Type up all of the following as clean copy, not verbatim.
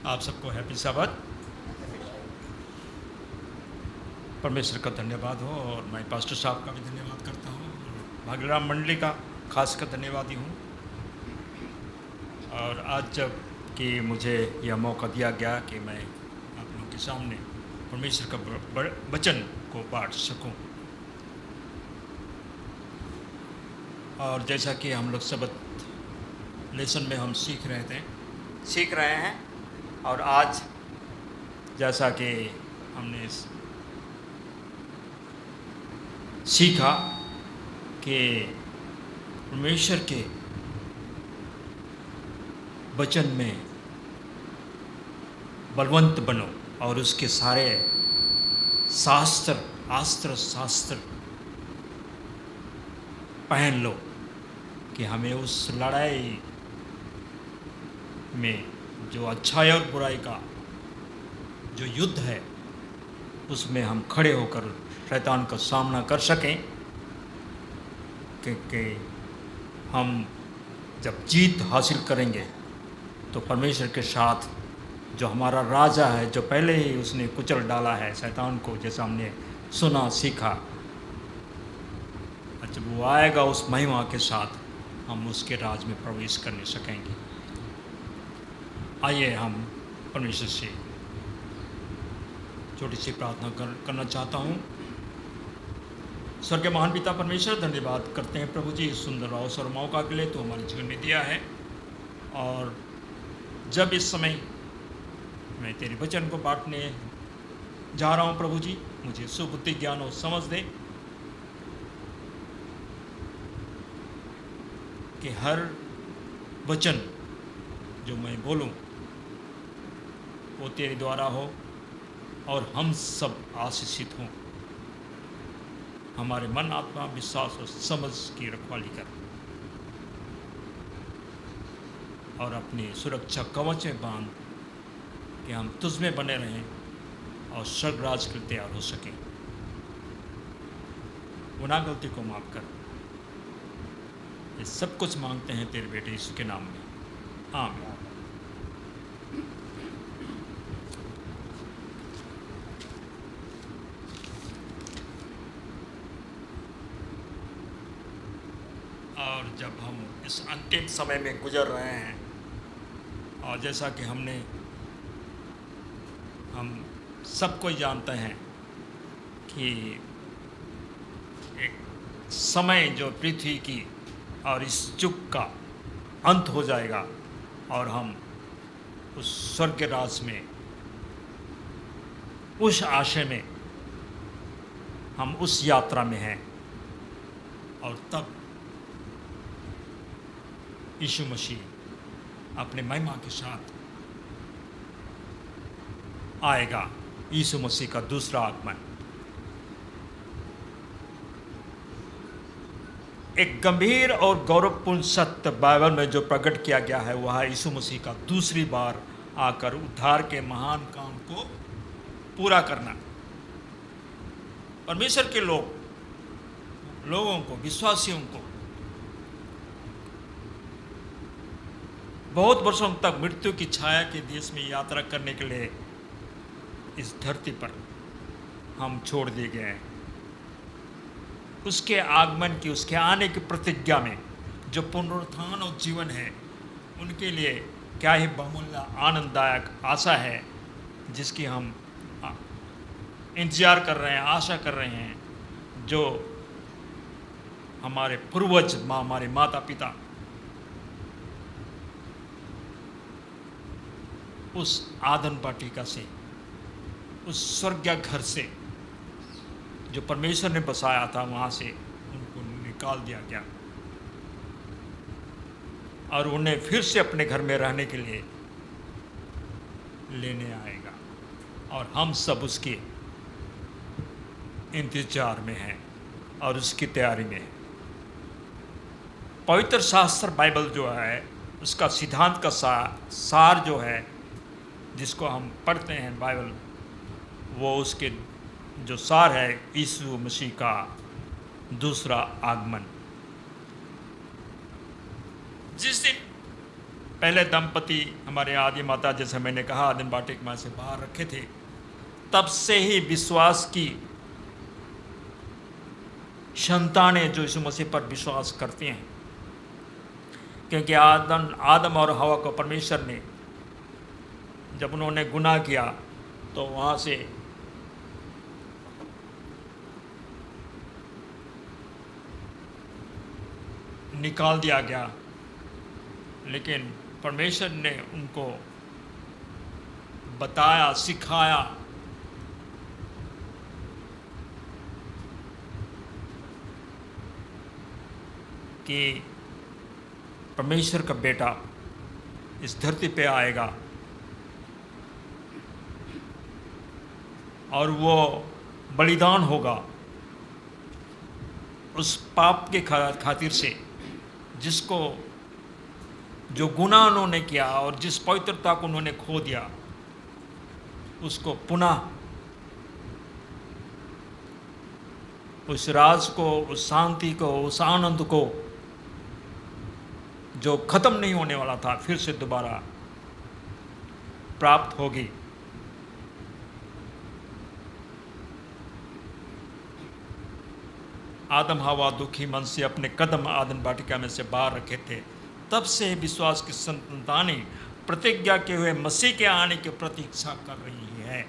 आप सबको हैप्पी साबत। परमेश्वर का धन्यवाद हो और मैं पास्टर साहब का भी धन्यवाद करता हूँ और भाग्यराम मंडली का खास कर धन्यवादी हूँ। और आज जब कि मुझे यह मौका दिया गया कि मैं आप लोगों के सामने परमेश्वर का वचन को बांट सकूं, और जैसा कि हम लोग सबक लेसन में हम सीख रहे हैं और आज जैसा कि हमने सीखा कि परमेश्वर के वचन में बलवंत बनो और उसके सारे शास्त्र पहन लो कि हमें उस लड़ाई में जो अच्छाई और बुराई का जो युद्ध है उसमें हम खड़े होकर शैतान का सामना कर सकें, क्योंकि हम जब जीत हासिल करेंगे तो परमेश्वर के साथ जो हमारा राजा है, जो पहले ही उसने कुचल डाला है शैतान को, जैसा हमने सुना सीखा, जब वो आएगा उस महिमा के साथ हम उसके राज में प्रवेश करने सकेंगे। आइए हम परमेश्वर से छोटी सी प्रार्थना करना चाहता हूँ। स्वर्गीय महान पिता परमेश्वर, धन्यवाद करते हैं प्रभु जी इस सुंदर अवसर और मौका के लिए तो हमारे जीवन में दिया है। और जब इस समय मैं तेरे वचन को बांटने जा रहा हूँ प्रभु जी, मुझे सुबुद्धि ज्ञान और समझ दे कि हर वचन जो मैं बोलूं वो तेरे द्वारा हो और हम सब आशीषित हों। हमारे मन, आत्मा, विश्वास और समझ की रखवाली कर और अपनी सुरक्षा कवच में बांध कि हम तुझ में बने रहें और स्वर्ग राज के लिए तैयार हो सकें। गुनाह गलती को माफ कर। ये सब कुछ मांगते हैं तेरे बेटे यीशु के नाम में, आमीन। और जब हम इस अंतिम समय में गुजर रहे हैं और जैसा कि हम सबको जानते हैं कि एक समय जो पृथ्वी की और इस युग का अंत हो जाएगा और हम उस स्वर्ग राज में, उस आशय में, हम उस यात्रा में हैं। और तब यीशु मसीह अपने महिमा के साथ आएगा। यीशु मसीह का दूसरा आगमन एक गंभीर और गौरवपूर्ण सत्य बाइबल में जो प्रकट किया गया है वह यीशु मसीह का दूसरी बार आकर उद्धार के महान काम को पूरा करना। परमेश्वर के लोगों को, विश्वासियों को बहुत वर्षों तक मृत्यु की छाया के देश में यात्रा करने के लिए इस धरती पर हम छोड़ दिए गए हैं। उसके आगमन की, उसके आने की प्रतिज्ञा में जो पुनरुत्थान और जीवन है, उनके लिए क्या ही बहुमूल्य आनंददायक आशा है जिसकी हम इंतजार कर रहे हैं, आशा कर रहे हैं। जो हमारे पूर्वज, हमारे माता पिता उस आदम वाटिका से, उस स्वर्गीय घर से जो परमेश्वर ने बसाया था, वहाँ से उनको निकाल दिया गया और उन्हें फिर से अपने घर में रहने के लिए लेने आएगा। और हम सब उसके इंतजार में हैं और उसकी तैयारी में हैं। पवित्र शास्त्र बाइबल जो है उसका सिद्धांत का सार जो है, जिसको हम पढ़ते हैं बाइबल, वो उसके जो सार है यीशु मसीह का दूसरा आगमन। जिस दिन पहले दंपति हमारे आदि माता, जैसे मैंने कहा, आदिम वाटिका से बाहर रखे थे, तब से ही विश्वास की संतानें जो यीशु मसीह पर विश्वास करते हैं, क्योंकि आदम और हवा को परमेश्वर ने, जब उन्होंने गुनाह किया तो वहाँ से निकाल दिया गया, लेकिन परमेश्वर ने उनको बताया, सिखाया कि परमेश्वर का बेटा इस धरती पे आएगा और वो बलिदान होगा उस पाप के खातिर से, जिसको, जो गुनाह उन्होंने किया और जिस पवित्रता को उन्होंने खो दिया, उसको पुनः उस राज को, उस शांति को, उस आनंद को जो खत्म नहीं होने वाला था, फिर से दोबारा प्राप्त होगी। आदम हवा दुखी मन से अपने कदम आदम वाटिका में से बाहर रखे थे, तब से विश्वास की संतानें प्रतिज्ञा के हुए मसीह के आने की प्रतीक्षा कर रही है,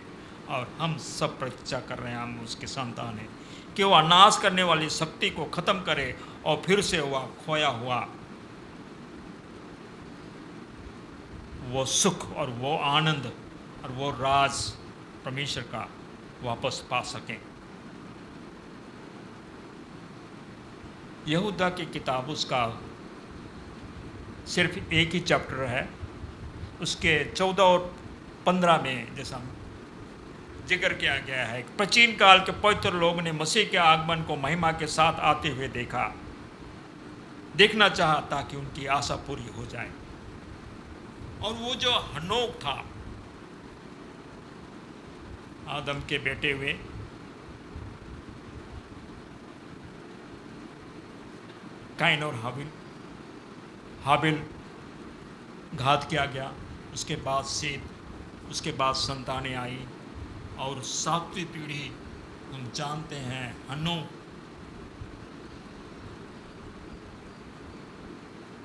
और हम सब प्रतीक्षा कर रहे हैं, हम उसके संतान हैं, कि वह नाश करने वाली शक्ति को खत्म करे और फिर से वह खोया हुआ वो सुख और वो आनंद और वो राज परमेश्वर का वापस पा सकें। यहूदा की किताब, उसका सिर्फ एक ही चैप्टर है, उसके 14 और 15 में जैसा जिक्र किया गया है, प्राचीन काल के पवित्र लोग ने मसीह के आगमन को महिमा के साथ आते हुए देखना चाहा, ताकि उनकी आशा पूरी हो जाए। और वो जो हनोक था, आदम के बेटे हुए, काइन और हाबिल घात किया गया, उसके बाद सेत, उसके बाद संतानें आई, और 7वीं पीढ़ी हम जानते हैं हनोक।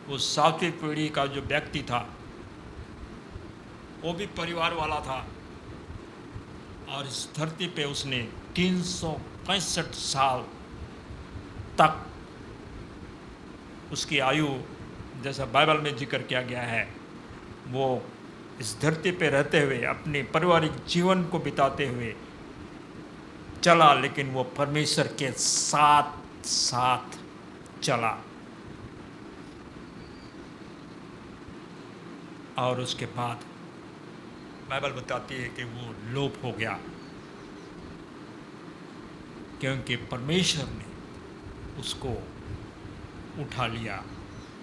वो 7वीं पीढ़ी का जो व्यक्ति था वो भी परिवार वाला था, और इस धरती पे उसने 365 साल तक उसकी आयु, जैसा बाइबल में जिक्र किया गया है, वो इस धरती पे रहते हुए अपने पारिवारिक जीवन को बिताते हुए चला, लेकिन वो परमेश्वर के साथ साथ चला। और उसके बाद बाइबल बताती है कि वो लोप हो गया, क्योंकि परमेश्वर ने उसको उठा लिया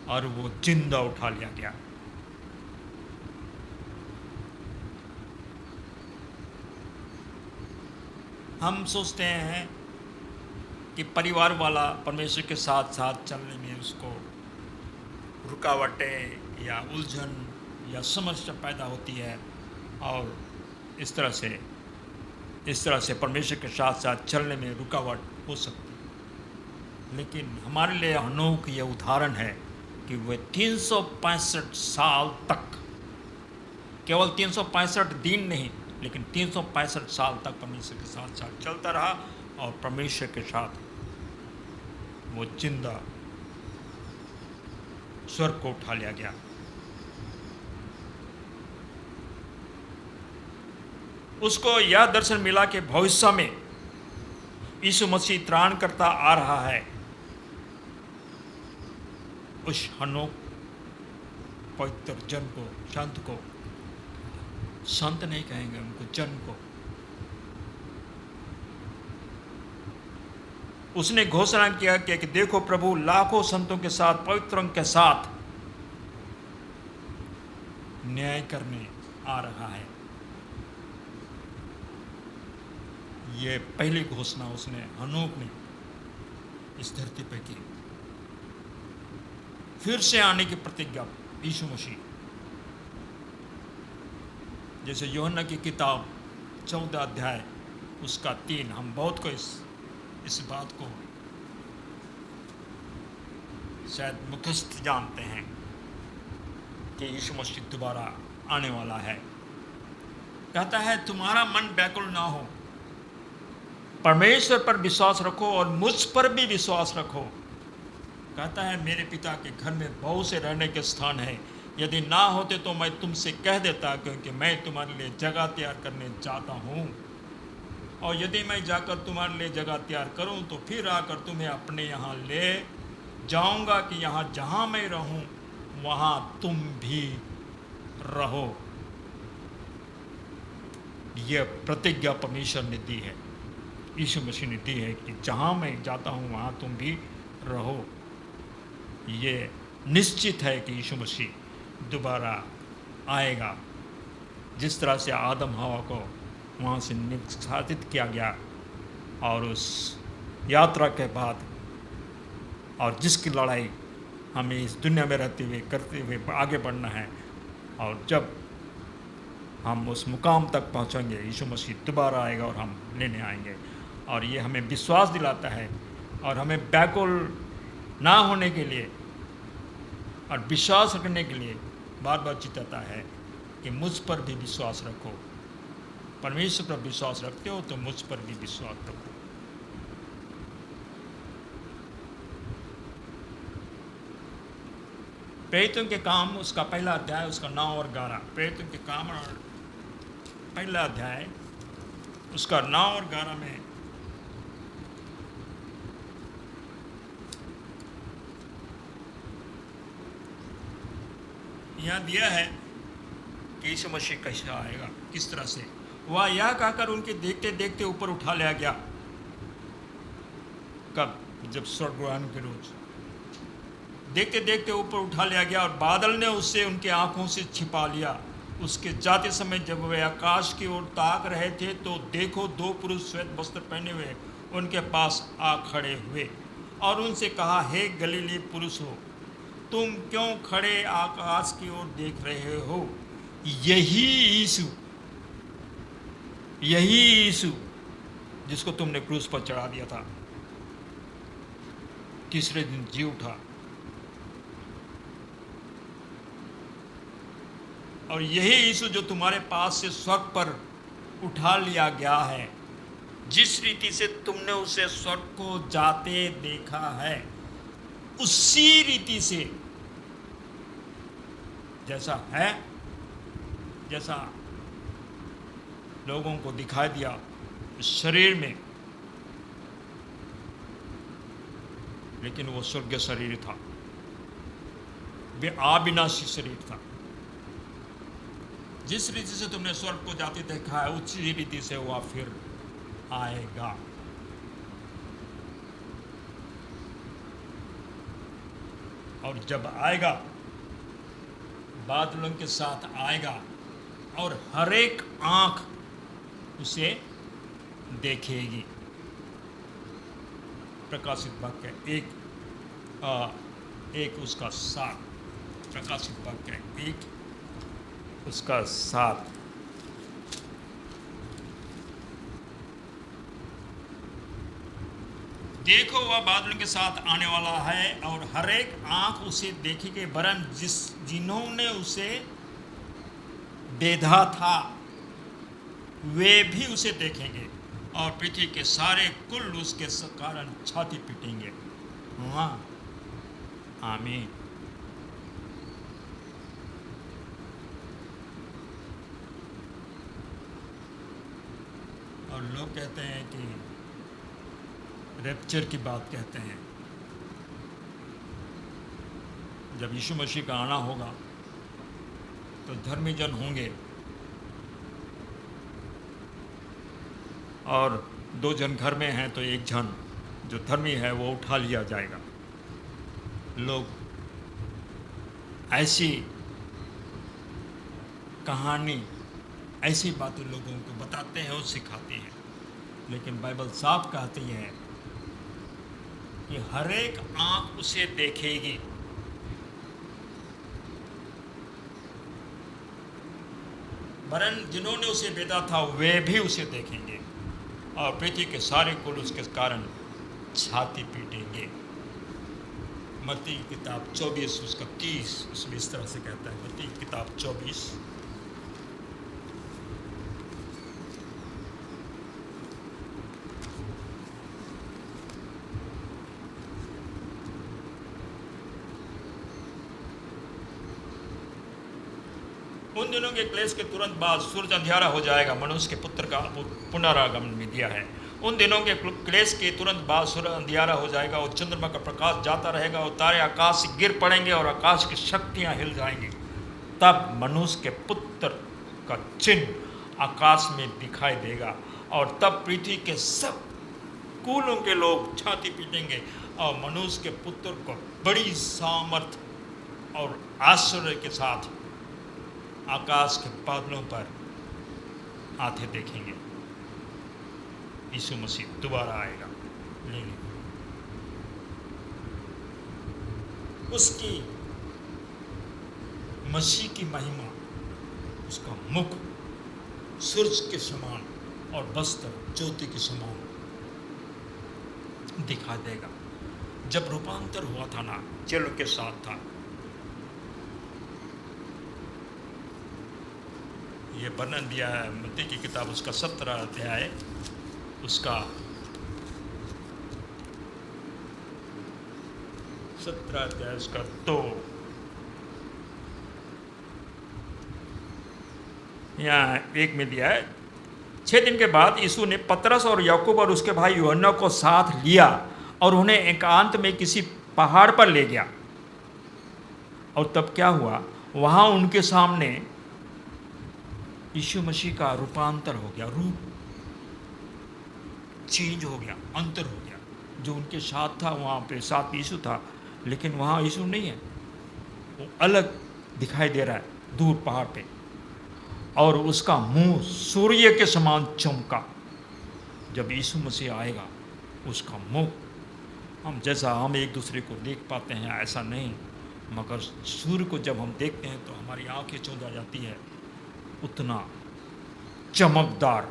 और वो जिंदा उठा लिया गया। हम सोचते हैं कि परिवार वाला परमेश्वर के साथ साथ चलने में उसको रुकावटें या उलझन या समस्या पैदा होती है, और इस तरह से परमेश्वर के साथ साथ चलने में रुकावट हो सकती है। लेकिन हमारे लिए हनोक ये उदाहरण है कि वह 365 साल तक, केवल 365 दिन नहीं, लेकिन 365 साल तक परमेश्वर के साथ साथ चलता रहा, और परमेश्वर के साथ वो जिंदा स्वर्ग को उठा लिया गया। उसको यह दर्शन मिला कि भविष्य में यीशु मसीह त्राण करता आ रहा है। उस हनोक पवित्र जन को, संत को, संत नहीं कहेंगे उनको, जन को, उसने घोषणा किया कि देखो प्रभु लाखों संतों के साथ, पवित्रों के साथ न्याय करने आ रहा है। ये पहली घोषणा उसने, हनोक ने, इस धरती पर की। फिर से आने की प्रतिज्ञा यीशु मसीह जैसे यूहन्ना की किताब 14 अध्याय उसका 3, हम बहुत को इस बात को शायद मुखस्त जानते हैं कि यीशु मसीह दोबारा आने वाला है। कहता है तुम्हारा मन व्याकुल ना हो, परमेश्वर पर विश्वास रखो और मुझ पर भी विश्वास रखो। कहता है मेरे पिता के घर में बहुत से रहने के स्थान है, यदि ना होते तो मैं तुमसे कह देता, क्योंकि मैं तुम्हारे लिए जगह तैयार करने जाता हूँ। और यदि मैं जाकर तुम्हारे लिए जगह तैयार करूँ तो फिर आकर तुम्हें अपने यहाँ ले जाऊँगा कि यहाँ जहाँ मैं रहूँ वहाँ तुम भी रहो। यह प्रतिज्ञा परमेश्वर ने दी है, यीशु मसीह ने दी है कि जहाँ मैं जाता हूँ वहाँ तुम भी रहो। ये निश्चित है कि यीशु मसीह दोबारा आएगा। जिस तरह से आदम हवा को वहाँ से निष्कासित किया गया और उस यात्रा के बाद और जिसकी लड़ाई हमें इस दुनिया में रहते हुए करते हुए आगे बढ़ना है, और जब हम उस मुकाम तक पहुँचेंगे यीशु मसीह दोबारा आएगा और हम लेने आएंगे। और ये हमें विश्वास दिलाता है और हमें व्याकुल ना होने के लिए और विश्वास रखने के लिए बार बार चिताता है कि मुझ पर भी विश्वास रखो। परमेश्वर पर विश्वास रखते हो तो मुझ पर भी विश्वास रखो। प्रेरितों के काम उसका पहला अध्याय उसका 9 और 11। प्रेरितों के काम और पहला अध्याय उसका 9 और 11 में यहाँ दिया है कि यीशु मसीह कैसे आएगा, किस तरह से। वह यह कहकर उनके देखते देखते ऊपर उठा लिया गया। कब? जब स्वर्गवाहन के रोज देखते देखते ऊपर उठा लिया गया और बादल ने उससे उनके आंखों से छिपा लिया। उसके जाते समय जब वे आकाश की ओर ताक रहे थे तो देखो 2 पुरुष श्वेत वस्त्र पहने हुए उनके पास आ खड़े हुए और उनसे कहा, हे गलीली पुरुष हो, तुम क्यों खड़े आकाश की ओर देख रहे हो? यही यीशु जिसको तुमने क्रूस पर चढ़ा दिया था, तीसरे दिन जी उठा। और यही यीशु जो तुम्हारे पास से स्वर्ग पर उठा लिया गया है, जिस रीति से तुमने उसे स्वर्ग को जाते देखा है, उसी रीति से जैसा है, जैसा लोगों को दिखाई दिया शरीर में, लेकिन वो स्वर्गीय शरीर था, वे अविनाशी शरीर था। जिस रीति से तुमने स्वर्ग को जाते देखा है उसी रीति से वह फिर आएगा। और जब आएगा बादलों के साथ आएगा और हर एक आंख उसे देखेगी। प्रकाशित वाक्य एक उसका 7, प्रकाशित वाक्य 1 उसका 7। देखो वह बादलों के साथ आने वाला है और हर एक आंख उसे देखेगी, वरन जिन्होंने उसे बेधा था वे भी उसे देखेंगे और पृथ्वी के सारे कुल उसके कारण छाती पीटेंगे। हाँ, आमीन। और लोग कहते हैं कि रैप्चर की बात कहते हैं। जब यीशु मसीह का आना होगा तो धर्मी जन होंगे और 2 जन घर में हैं तो एक जन जो धर्मी है वो उठा लिया जाएगा। लोग ऐसी कहानी, ऐसी बातें लोगों को बताते हैं और सिखाते हैं, लेकिन बाइबल साफ कहती है कि हर एक आंख उसे देखेगी। वरन जिन्होंने उसे भेजा था वे भी उसे देखेंगे और पृथ्वी के सारे कुल उसके कारण छाती पीटेंगे। मत्ती की किताब 24 उसका 30 उसमें इस तरह से कहता है। मत्ती की किताब 24 उन दिनों के क्लेश के तुरंत बाद सूरज अंधियारा हो जाएगा। मनुष्य के पुत्र का पुनरागमन में दिया है। उन दिनों के क्लेश के तुरंत बाद सूरज अंधियारा हो जाएगा और चंद्रमा का प्रकाश जाता रहेगा और तारे आकाश से गिर पड़ेंगे और आकाश की शक्तियां हिल जाएंगी। तब मनुष्य के पुत्र का चिन्ह आकाश में दिखाई देगा और तब पृथ्वी के सब कुलों के लोग छाती पीटेंगे और मनुष्य के पुत्र को बड़ी सामर्थ और आश्चर्य के साथ आकाश के बादलों पर आते देखेंगे। यीशु मसीह दोबारा आएगा लेने। उसकी मसीह की महिमा, उसका मुख सूरज के समान और वस्त्र ज्योति के समान दिखा देगा। जब रूपांतर हुआ था ना, चेलों के साथ था, ये वर्णन दिया है मत्ती की किताब उसका 17 अध्याय उसका 17 अध्याय उसका 2 यहाँ 1 में दिया है। 6 दिन के बाद यीशु ने पतरस और याकूब और उसके भाई यूहन्ना को साथ लिया और उन्हें एकांत में किसी पहाड़ पर ले गया। और तब क्या हुआ, वहाँ उनके सामने यीशु मसीह का रूपांतर हो गया, रूप चेंज हो गया, अंतर हो गया। जो उनके साथ था वहाँ पे साथ यीशु था, लेकिन वहाँ यीशु नहीं है, वो अलग दिखाई दे रहा है दूर पहाड़ पे। और उसका मुंह सूर्य के समान चमका। जब यीशु मसीह आएगा उसका मुंह हम जैसा हम एक दूसरे को देख पाते हैं ऐसा नहीं, मगर सूर्य को जब हम देखते हैं तो हमारी आंखें चौंधा जाती है, उतना चमकदार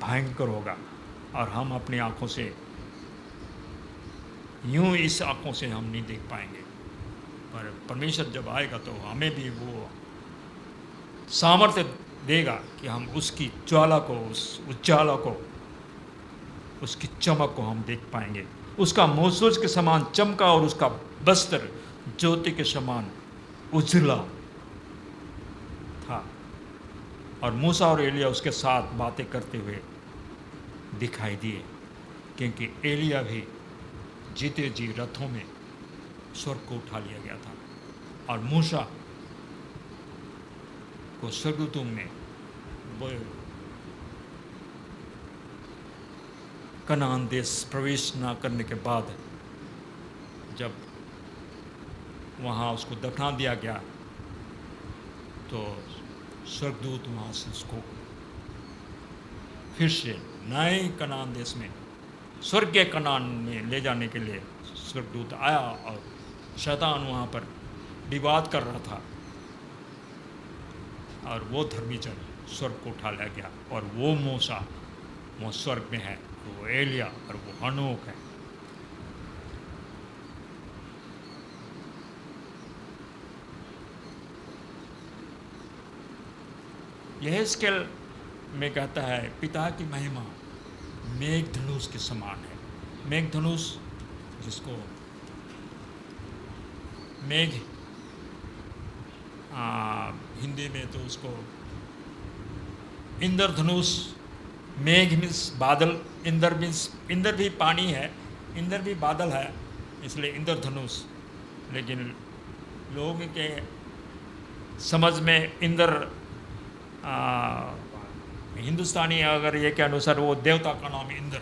भयंकर होगा। और हम अपनी आंखों से यूं इस आंखों से हम नहीं देख पाएंगे, पर परमेश्वर जब आएगा तो हमें भी वो सामर्थ्य देगा कि हम उसकी ज्वाला को, उस उजाला को, उसकी चमक को हम देख पाएंगे। उसका मुँह सूरज के समान चमका और उसका वस्त्र ज्योति के समान उजला था। और मूसा और एलिया उसके साथ बातें करते हुए दिखाई दिए, क्योंकि एलिया भी जीते जी रथों में स्वर्ग को उठा लिया गया था। और मूसा को स्वर्गदूतों ने वो कनान देश प्रवेश न करने के बाद जब वहाँ उसको दफना दिया गया तो स्वर्गदूत वहाँ से उसको फिर से नए कनान देश में, स्वर्गीय कनान में ले जाने के लिए स्वर्गदूत आया और शैतान वहाँ पर विवाद कर रहा था और वो धर्मी जन स्वर्ग को उठा लिया गया। और वो मूसा वो स्वर्ग में है, वो एलिया और वो हनोक है। यह स्केल में कहता है पिता की महिमा मेघ धनुष के समान है। मेघ धनुष जिसको मेघ हिंदी में तो उसको इंद्रधनुष, मेघ मीन्स बादल, इंद्र मीन्स इंद्र भी पानी है, इंद्र भी बादल है, इसलिए इंद्रधनुष। लेकिन लोगों के समझ में इंद्र हिंदुस्तानी अगर ये के अनुसार वो देवता का नाम इंद्र,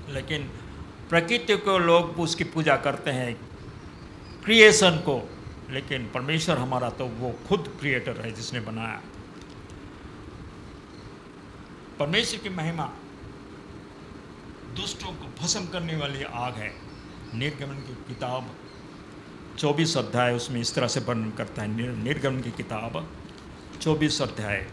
लेकिन प्रकृति को लोग उसकी पूजा करते हैं, क्रिएशन को। लेकिन परमेश्वर हमारा तो वो खुद क्रिएटर है जिसने बनाया। परमेश्वर की महिमा दुष्टों को भस्म करने वाली आग है। निर्गमन की किताब 24 अध्याय उसमें इस तरह से वर्णन करता है। निर्गमन की किताब 24 अध्याय।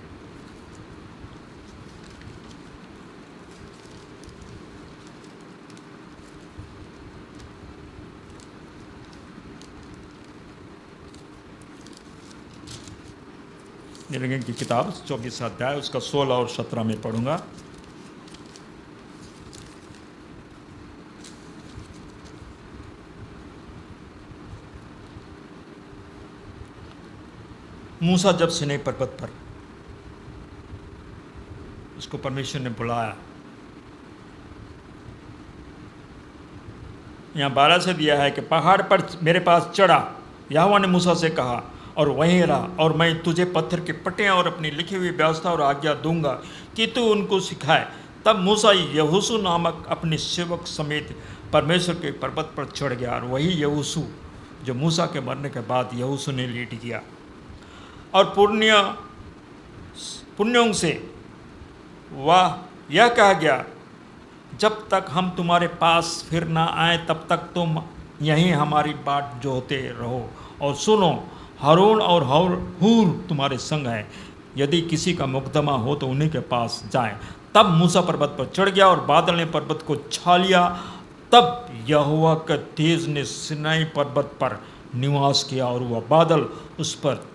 निर्गम की किताब 24 अध्याय, उसका 16 और 17 में पढ़ूंगा। मूसा जब सीनै पर्वत पर उसको परमेश्वर ने बुलाया, यहाँ 12 से दिया है कि पहाड़ पर मेरे पास चढ़ा, यहोवा ने मूसा से कहा, और वहीं रहा, और मैं तुझे पत्थर के पट्टियाँ और अपनी लिखी हुई व्यवस्था और आज्ञा दूंगा कि तू उनको सिखाए। तब मूसा यहोशू नामक अपने सेवक समेत परमेश्वर के पर्वत पर चढ़ गया, और वही यहोशू जो मूसा के मरने के बाद यहोशू ने लीड किया। और पुण्यों से वह यह कहा गया, जब तक हम तुम्हारे पास फिर ना आए तब तक तुम यहीं हमारी बाट जोहते रहो। और सुनो, हारून और हूर तुम्हारे संग है, यदि किसी का मुकदमा हो तो उन्हीं के पास जाए। तब मूसा पर्वत पर चढ़ गया और बादल ने पर्वत को छा लिया। तब यहोवा के तेज ने सीनै पर्वत पर निवास किया, और वह बादल उस पर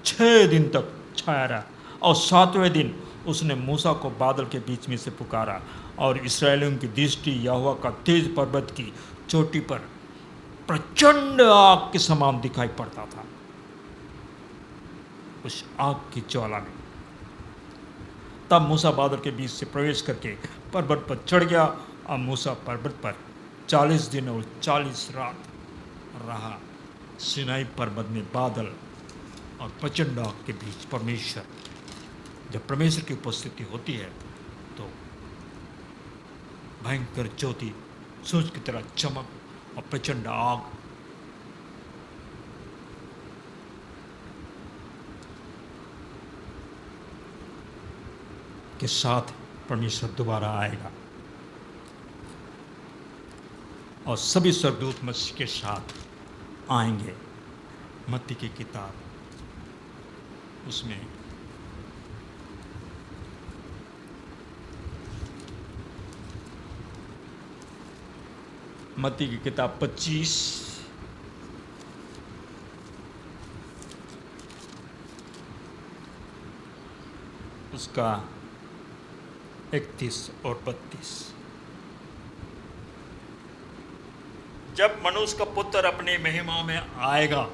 6 दिन तक छाया रहा। और 7वें दिन उसने मूसा को बादल के बीच में से पुकारा, और इस्राएलियों की दृष्टि यहोवा का तेज पर्वत की चोटी पर प्रचंड आग के समान दिखाई पड़ता था। उस आग की ज्वाला में तब मूसा बादल के बीच से प्रवेश करके पर्वत पर चढ़ गया, और मूसा पर्वत पर 40 दिन और 40 रात रहा। सीनै पर्वत में बादल और प्रचंड आग के बीच परमेश्वर, जब परमेश्वर की उपस्थिति होती है तो भयंकर ज्योति, सूरज की तरह चमक और प्रचंड आग। के साथ परमेश्वर दोबारा आएगा, और सभी स्वर्गदूत मसीह के साथ आएंगे। मत्ती की किताब उसमें मत्ती की किताब 25 उसका 31 और 32। जब मनुष्य का पुत्र अपनी महिमा में आएगा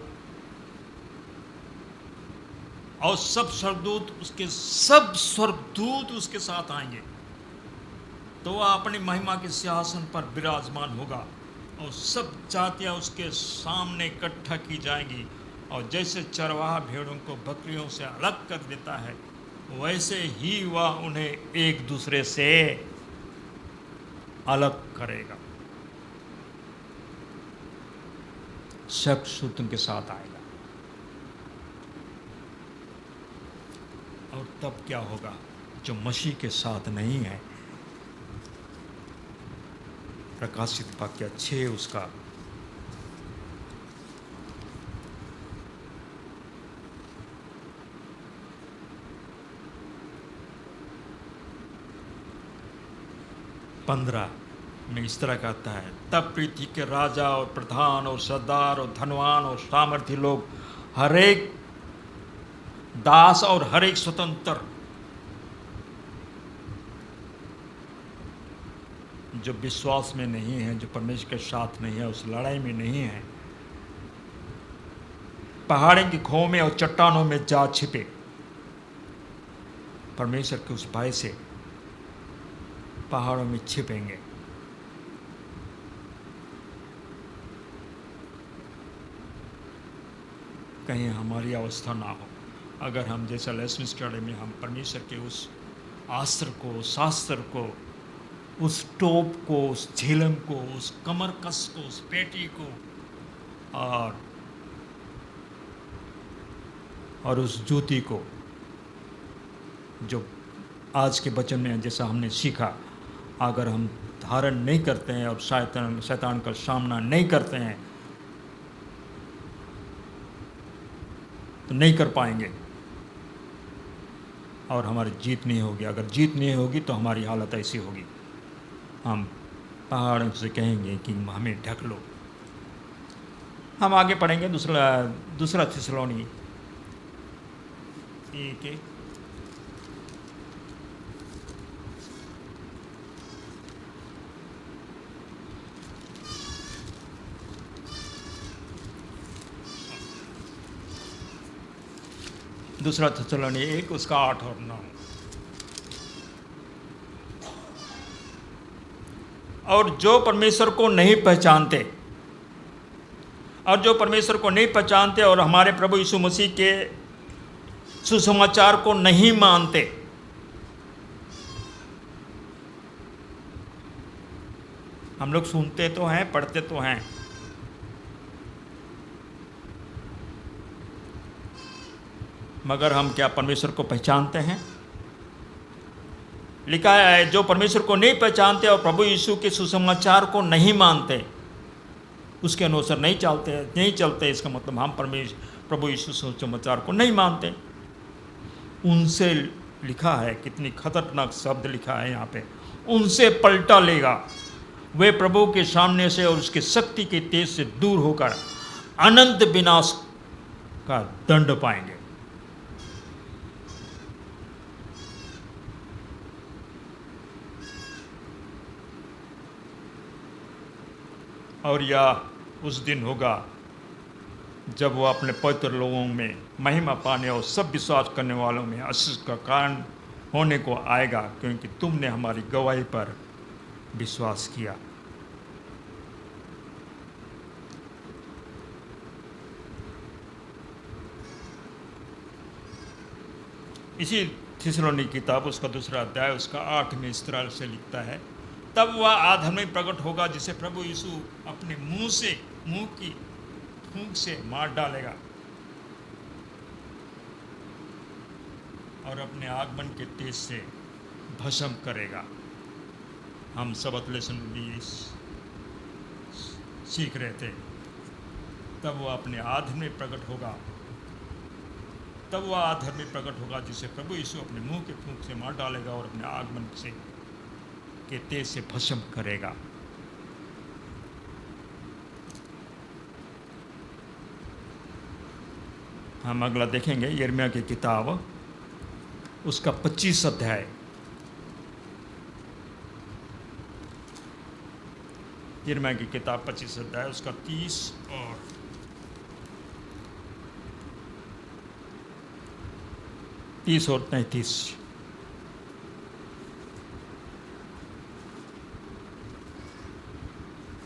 और सब स्वर्गदूत उसके साथ आएंगे, तो वह अपनी महिमा के सिंहासन पर विराजमान होगा, और सब जातियां उसके सामने इकट्ठा की जाएंगी। और जैसे चरवाहा भेड़ों को बकरियों से अलग कर देता है, वैसे ही वह उन्हें एक दूसरे से अलग करेगा। शख्स के साथ आएगा। और तब क्या होगा? जो मसीह के साथ नहीं है, प्रकाशित वाक्य 6 उसका 15 में इस तरह कहता है, तब पृथ्वी के राजा और प्रधान और सरदार और धनवान और सामर्थी लोग, हर एक दास और हर एक स्वतंत्र, जो विश्वास में नहीं है, जो परमेश्वर के साथ नहीं है, उस लड़ाई में नहीं है, पहाड़ों की खोह में और चट्टानों में जा छिपे। परमेश्वर के उस भय से पहाड़ों में छिपेंगे। कहीं हमारी अवस्था ना हो, अगर हम जैसा लेसन स्टडी में हम परमेश्वर के उस अस्त्र को, शास्त्र को, उस टोप को, उस झेलम को, उस कमर कस को, उस पेटी को और उस जूती को, जो आज के वचन में जैसा हमने सीखा, अगर हम धारण नहीं करते हैं और शैतान का सामना नहीं करते हैं तो नहीं कर पाएंगे। और हमारी जीत नहीं होगी। अगर जीत नहीं होगी तो हमारी हालत ऐसी होगी, हम पहाड़ों से कहेंगे कि हमें ढक लो। हम आगे पढ़ेंगे दूसरा थिस्सलुनीकि एक दूसरा थिस्सलुनीकि 1 उसका 8 और 9। और जो परमेश्वर को नहीं पहचानते और हमारे प्रभु यीशु मसीह के सुसमाचार को नहीं मानते, हम लोग सुनते तो हैं, पढ़ते तो हैं, मगर हम क्या परमेश्वर को पहचानते हैं? लिखा है जो परमेश्वर को नहीं पहचानते और प्रभु यीशु के सुसमाचार को नहीं मानते, उसके अनुसार नहीं चलते, इसका मतलब हम प्रभु यीशु सुसमाचार को नहीं मानते। उनसे लिखा है, कितनी खतरनाक शब्द लिखा है यहाँ पे, उनसे पलटा लेगा। वे प्रभु के सामने से और उसके शक्ति के तेज से दूर होकर अनंत विनाश का दंड पाएंगे। और यह उस दिन होगा जब वह अपने पवित्र लोगों में महिमा पाने और सब विश्वास करने वालों में आशीष का कारण होने को आएगा, क्योंकि तुमने हमारी गवाही पर विश्वास किया। इसी थिस्सलुनीकि किताब उसका 2 अध्याय उसका 8 में इस तरह से लिखता है, तब वह आधर्मी प्रकट होगा जिसे प्रभु यीशु अपने मुंह की फूंक से मार डालेगा और अपने आगमन के तेज से भस्म करेगा। हम सबक लेसन भी सीख रहे थे। तब वह आधर्मी प्रकट होगा जिसे प्रभु यीशु अपने मुंह के फूंक से मार डालेगा और अपने आगमन के तेज से भस्म करेगा। हम अगला देखेंगे यिर्मयाह की किताब उसका 25 अध्याय। यिर्मयाह की किताब 25 अध्याय उसका 30 और 33।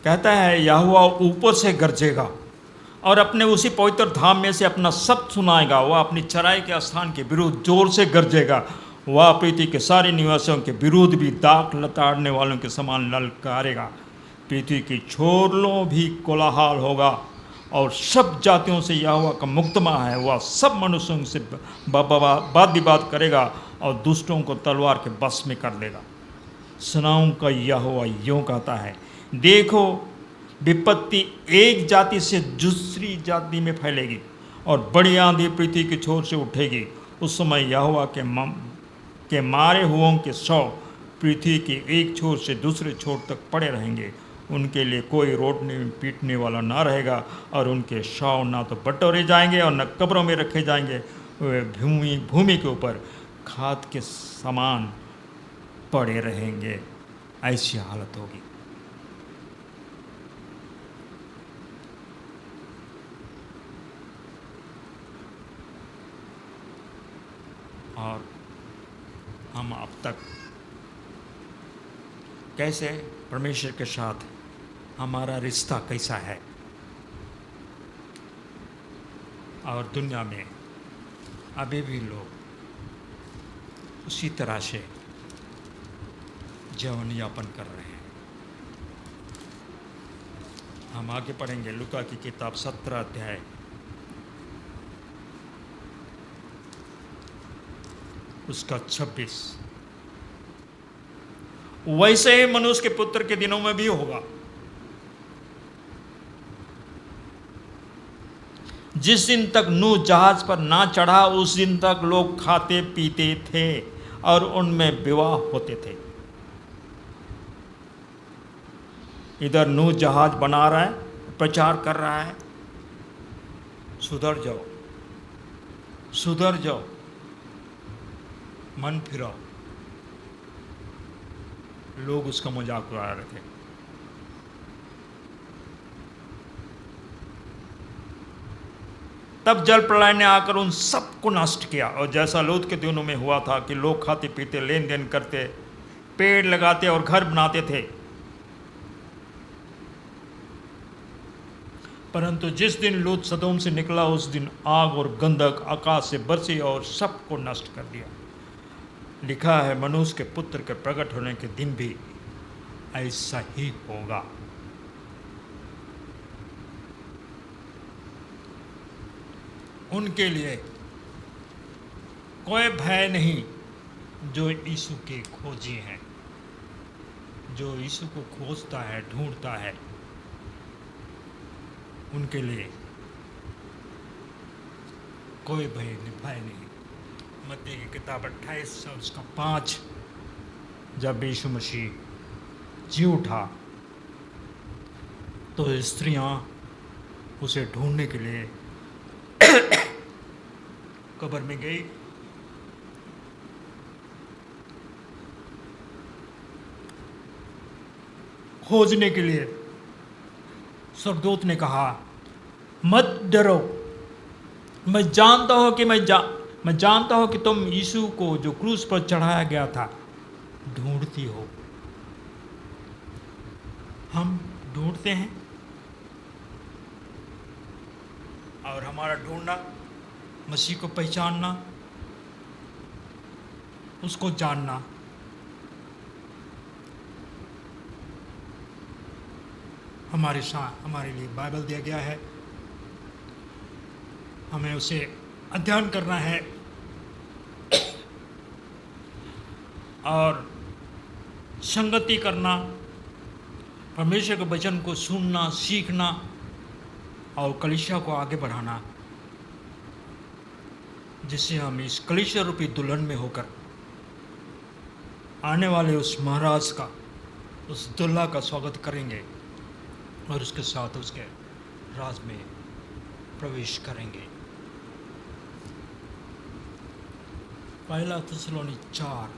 कहता है, यहोवा ऊपर से गरजेगा और अपने उसी पवित्र धाम में से अपना शब्द सुनाएगा। वह अपनी चराई के स्थान के विरुद्ध जोर से गरजेगा। वह पृथ्वी के सारे निवासियों के विरुद्ध भी दाख लताड़ने वालों के समान ललकारेगा। पृथ्वी की छोरों भी कोलाहल होगा और सब जातियों से यहोवा का मुकदमा है। वह सब मनुष्यों से वाद विवाद करेगा और दुष्टों को तलवार के बस में कर देगा। सेनाओं का यहोवा यूं कहता है, देखो विपत्ति एक जाति से दूसरी जाति में फैलेगी और बड़ी आंधी पृथ्वी के छोर से उठेगी। उस समय यहोवा के मारे हुओं के शव पृथ्वी के एक छोर से दूसरे छोर तक पड़े रहेंगे। उनके लिए कोई रोटने पीटने वाला ना रहेगा और उनके शव ना तो बटोरे जाएंगे और न कब्रों में रखे जाएंगे। वे भूमि के ऊपर खाद के समान पड़े रहेंगे। ऐसी हालत होगी। और हम अब तक कैसे परमेश्वर के साथ हमारा रिश्ता कैसा है, और दुनिया में अभी भी लोग उसी तरह से जीवन यापन कर रहे हैं। हम आगे पढ़ेंगे लूका की किताब 17 अध्याय उसका 26। वैसे ही मनुष्य के पुत्र के दिनों में भी होगा। जिस दिन तक नूह जहाज पर ना चढ़ा उस दिन तक लोग खाते पीते थे और उनमें विवाह होते थे। इधर नूह जहाज बना रहा है, प्रचार कर रहा है, सुधर जाओ, सुधर जाओ, मन फिराओ। लोग उसका मजाक उड़ा रहे थे। तब जल प्रलय ने आकर उन सबको नष्ट किया, और जैसा लूत के दिनों में हुआ था कि लोग खाते पीते, लेन देन करते, पेड़ लगाते और घर बनाते थे। परंतु जिस दिन लूत सदोम से निकला उस दिन आग और गंधक आकाश से बरसी और सबको नष्ट कर दिया। लिखा है, मनुष्य के पुत्र के प्रकट होने के दिन भी ऐसा ही होगा। उनके लिए कोई भय नहीं जो यीशु के खोजी हैं, जो यीशु को खोजता है, ढूंढता है। उनके लिए कोई भय नहीं। मत्ती की किताब 28 और उसका 5, जब यीशु मसीह जी उठा तो स्त्रियां उसे ढूंढने के लिए कब्र में गई। खोजने के लिए स्वर्गदूत ने कहा, मत डरो, मैं जानता हूं कि तुम यीशु को जो क्रूस पर चढ़ाया गया था ढूंढती हो। हम ढूंढते हैं और हमारा ढूंढना, मसीह को पहचानना, उसको जानना, हमारे लिए बाइबल दिया गया है। हमें उसे अध्ययन करना है और संगति करना, परमेश्वर के वचन को सुनना, सीखना और कलीसिया को आगे बढ़ाना, जिससे हम इस कलीसिया रूपी दुल्हन में होकर आने वाले उस महाराज का, उस दुल्हा का स्वागत करेंगे और उसके साथ उसके राज में प्रवेश करेंगे। पहला थिस्सलुनी 4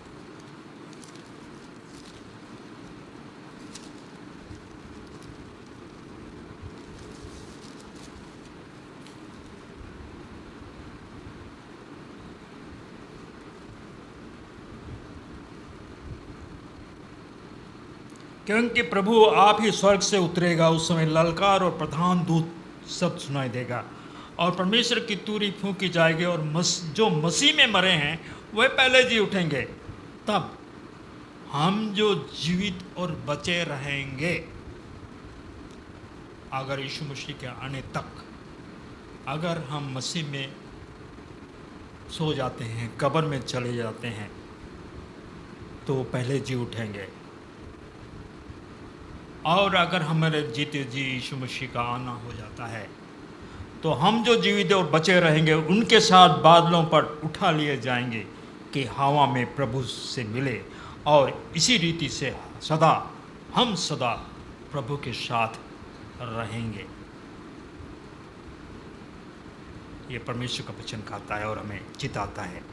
क्योंकि प्रभु आप ही स्वर्ग से उतरेगा, उस समय ललकार और प्रधान दूत शब्द सुनाई देगा और परमेश्वर की तुरही फूंकी जाएगी और जो मसीह में मरे हैं वह पहले जी उठेंगे। तब हम जो जीवित और बचे रहेंगे, अगर यीशु मसीह के आने तक अगर हम मसीह में सो जाते हैं, कब्र में चले जाते हैं, तो पहले जी उठेंगे। और अगर हमारे जीते जी यीशु मसीह का आना हो जाता है तो हम जो जीवित और बचे रहेंगे उनके साथ बादलों पर उठा लिए जाएंगे कि हवा में प्रभु से मिले, और इसी रीति से हम सदा प्रभु के साथ रहेंगे। ये परमेश्वर का वचन कहता है और हमें चिताता है।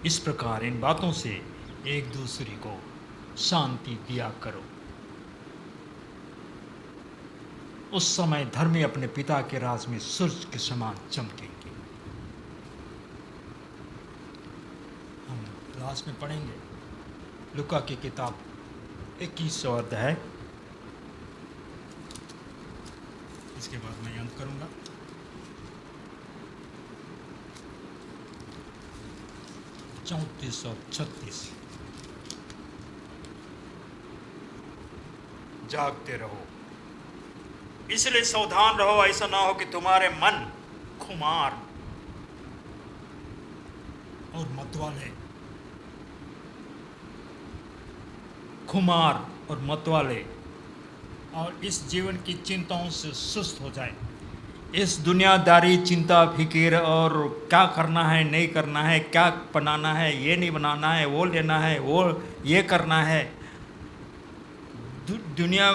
इस प्रकार इन बातों से एक दूसरे को शांति दिया करो। उस समय धर्मी अपने पिता के राज में सूरज के समान चमकेंगे। हम लास्ट में पढ़ेंगे लूका की किताब 21वां अध्याय। इसके बाद मैं अंत करूंगा। चौंतीस और 36। जागते रहो, इसलिए सावधान रहो, ऐसा ना हो कि तुम्हारे मन खुमार और मतवाले और इस जीवन की चिंताओं से सुस्त हो जाए। इस दुनियादारी चिंता फिक्र और क्या करना है नहीं करना है, क्या बनाना है ये नहीं बनाना है, वो लेना है वो ये करना है, दुनिया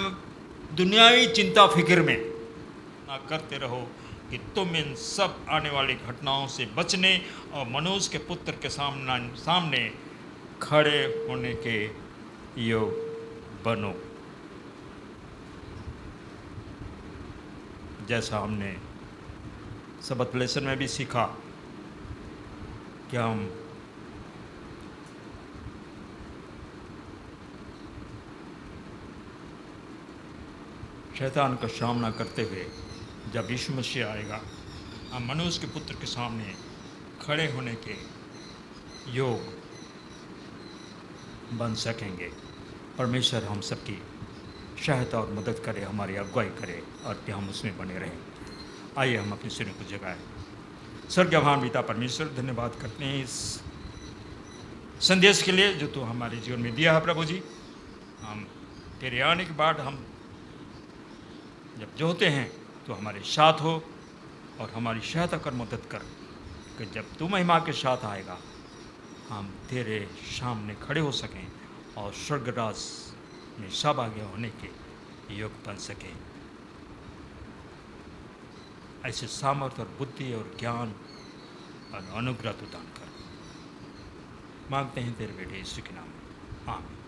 दुनियावी चिंता फिक्र में ना करते रहो कि तुम इन सब आने वाली घटनाओं से बचने और मनुष्य के पुत्र के सामने खड़े होने के योग बनो। जैसा हमने सबक लेसन में भी सीखा कि हम शैतान का सामना करते हुए जब यीशु मसीह आएगा, हम मनुष्य के पुत्र के सामने खड़े होने के योग बन सकेंगे। परमेश्वर हम सबकी सहायता और मदद करे, हमारी अगुवाई करे और कि हम उसमें बने रहें। आइए हम अपने सिरों को जगाएं। स्वर्गीय पिता परमेश्वर, धन्यवाद करते हैं इस संदेश के लिए जो तू हमारे जीवन में दिया है प्रभु जी। हम तेरे आने के बाद हम जब जोते हैं तो हमारे साथ हो और हमारी सहायता कर, मदद कर कि जब तू महिमा के साथ आएगा हम तेरे सामने खड़े हो सकें और स्वर्गराज में सहभागी होने के योग बन सकें। ऐसे सामर्थ्य और बुद्धि और ज्ञान और अनुग्रह तू दान कर, मांगते हैं तेरे बेटे यीशु के नाम में, आमीन।